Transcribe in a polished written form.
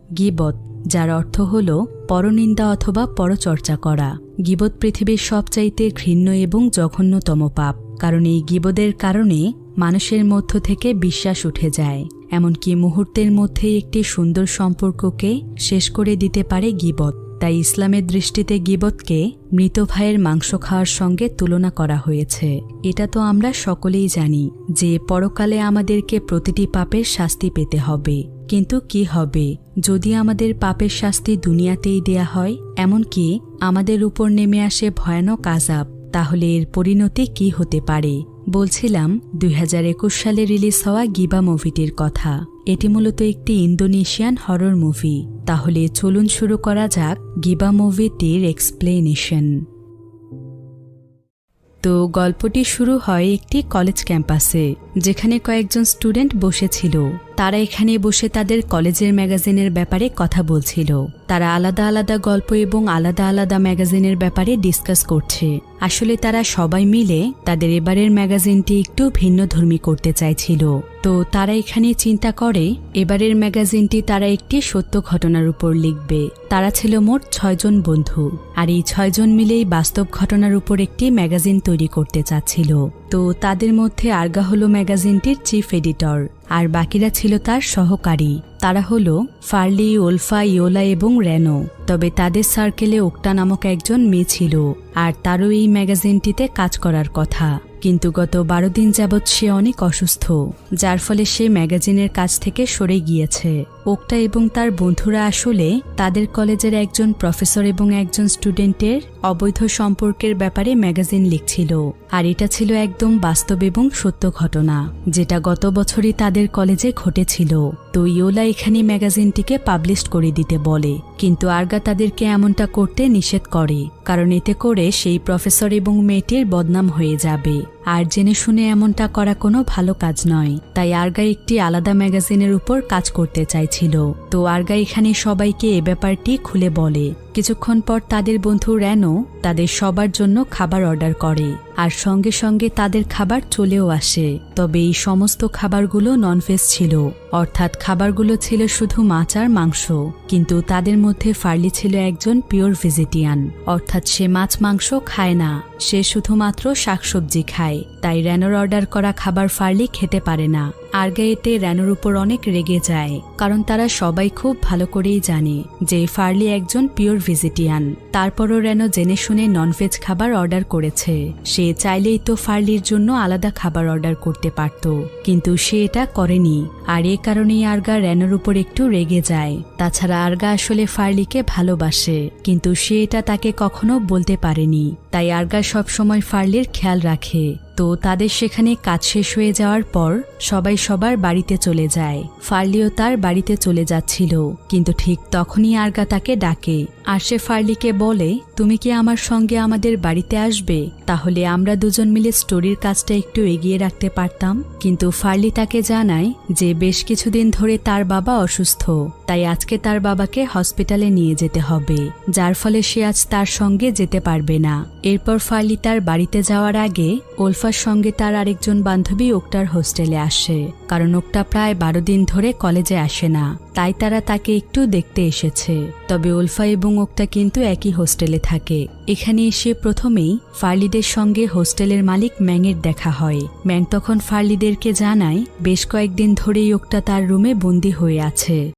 গীবত, যার অর্থ হল পরনিন্দা অথবা পরচর্চা করা। গীবত পৃথিবীর সবচাইতে ঘৃণ্য এবং জঘন্যতম পাপ, কারণ এই গীবতের কারণে মানুষের মধ্য থেকে বিশ্বাস উঠে যায়। এমনকি মুহূর্তের মধ্যেই একটি সুন্দর সম্পর্ককে শেষ করে দিতে পারে গীবত। তাই ইসলামের দৃষ্টিতে গীবতকে মৃত ভাইয়ের মাংস খাওয়ার সঙ্গে তুলনা করা হয়েছে। এটা তো আমরা সকলেই জানি যে পরকালে আমাদেরকে প্রতিটি পাপের শাস্তি পেতে হবে। কিন্তু কি হবে যদি আমাদের পাপের শাস্তি দুনিয়াতেই দেয়া হয়, এমনকি আমাদের উপর নেমে আসে ভয়ানক আযাব? তাহলে এর পরিণতি কি হতে পারে? বলছিলাম 2021 সালে রিলিজ হওয়া গিবা মুভিটির কথা। এটি মূলত একটি ইন্দোনেশিয়ান হরর মুভি। তাহলে চলুন শুরু করা যাক গিবা মুভিটির এক্সপ্লেনেশন। তো গল্পটি শুরু হয় একটি কলেজ ক্যাম্পাসে, যেখানে কয়েকজন স্টুডেন্ট বসেছিল। তারা এখানে বসে তাদের কলেজের ম্যাগাজিনের ব্যাপারে কথা বলছিল। তারা আলাদা আলাদা গল্প এবং আলাদা আলাদা ম্যাগাজিনের ব্যাপারে ডিসকাস করছে। আসলে তারা সবাই মিলে তাদের এবারের ম্যাগাজিনটি একটু ভিন্নধর্মী করতে চাইছিল। তো তারা এখানে চিন্তা করে এবারের ম্যাগাজিনটি তারা একটি সত্য ঘটনার উপর লিখবে। তারা ছিল মোট 6 জন বন্ধু, আর এই 6 জন মিলেই বাস্তব ঘটনার উপর একটি ম্যাগাজিন তৈরি করতে চাচ্ছিল। তো তাদের মধ্যে আরগা হলো ম্যাগাজিনটির চিফ এডিটর, আর বাকিরা ছিল তার সহকারী। তারা হলো ফার্লি, ওলফা, ইয়োলা এবং রেনো। তবে তাদের সার্কেলে ওক্টা নামক একজন মেয়ে ছিল, আর তারও এই ম্যাগাজিনটিতে কাজ করার কথা। কিন্তু গত 12 দিন যাবৎ সে অনেক অসুস্থ, যার ফলে সে ম্যাগাজিনের কাজ থেকে সরে গিয়েছে। ওক্টা এবং তার বন্ধুরা আসলে তাদের কলেজের একজন প্রফেসর এবং একজন স্টুডেন্টের অবৈধ সম্পর্কের ব্যাপারে ম্যাগাজিন লিখছিল। আর এটা ছিল একদম বাস্তব এবং সত্য ঘটনা, যেটা গত বছরই তাদের কলেজে ঘটেছিল। তো ইয়োলা এখানে ম্যাগাজিনটিকে পাবলিশ করে দিতে বলে, কিন্তু আরগা তাদেরকে এমনটা করতে নিষেধ করে, কারণ এতে করে সেই প্রফেসর এবং মেয়েটির বদনাম হয়ে যাবে। আর জেনে শুনে এমনটা করা কোনো ভালো কাজ নয়। তাই আরগা একটি আলাদা ম্যাগাজিনের উপর কাজ করতে চাইছিল। তো আরগা এখানে সবাইকে এ ব্যাপারটি খুলে বলে। কিছুক্ষণ পর তাদের বন্ধু রেনো তাদের সবার জন্য খাবার অর্ডার করে, আর সঙ্গে সঙ্গে তাদের খাবার চলেও আসে। তবে এই সমস্ত খাবারগুলো ননভেজ ছিল, অর্থাৎ খাবারগুলো ছিল শুধু মাছ আর মাংস। কিন্তু তাদের মধ্যে ফার্লি ছিল একজন পিওর ভেজিটিয়ান, অর্থাৎ সে মাছ মাংস খায় না, সে শুধুমাত্র শাকসবজি খায়। তাই রেনোর অর্ডার করা খাবার ফার্লি খেতে পারে না। আরগা এতে রেনোর উপর অনেক রেগে যায়, কারণ তারা সবাই খুব ভালো করেই জানে যে ফার্লি একজন পিওর ভেজিটিয়ান। তারপরও রেনো জেনে শুনে ননভেজ খাবার অর্ডার করেছে। সে চাইলেই তো ফার্লির জন্য আলাদা খাবার অর্ডার করতে পারত, কিন্তু সে এটা করেনি। আর এ কারণেই আরগা রেনোর উপর একটু রেগে যায়। তাছাড়া আরগা আসলে ফার্লিকে ভালোবাসে, কিন্তু সে এটা তাকে কখনো বলতে পারেনি। তাই আরগা সবসময় ফার্লির খেয়াল রাখে। তো তাদের সেখানে কাজ শেষ হয়ে যাওয়ার পর সবাই সবার বাড়িতে চলে যায়। ফার্লিও তার বাড়িতে চলে যাচ্ছিল, কিন্তু ঠিক তখনই আরগা তাকে ডাকে। আর সে ফার্লিকে বলে, তুমি কি আমার সঙ্গে আমাদের বাড়িতে আসবে? তাহলে আমরা দুজন মিলে স্টোরির কাজটা একটু এগিয়ে রাখতে পারতাম। কিন্তু ফার্লি তাকে জানায় যে বেশ কিছুদিন ধরে তার বাবা অসুস্থ, তাই আজকে তার বাবাকে হসপিটালে নিয়ে যেতে হবে, যার ফলে সে আজ তার সঙ্গে যেতে পারবে না। এরপর ফার্লি তার বাড়িতে যাওয়ার আগে ওলফার সঙ্গে তার আরেকজন বান্ধবী ওক্টার হোস্টেলে আসে, কারণ ওক্টা প্রায় 12 দিন ধরে কলেজে আসে না, তাই তারা তাকে একটু দেখতে এসেছে। তবে ওলফা এবং ওক্টা কিন্তু একই হোস্টেলে থাকে। এখানে এসে প্রথমেই ফার্লিদের সঙ্গে হোস্টেলের মালিক ম্যাংয়ের দেখা হয়। ম্যাং তখন ফার্লিদেরকে জানায় বেশ কয়েকদিন ধরেই ওক্টা তার রুমে বন্দী হয়ে আছে।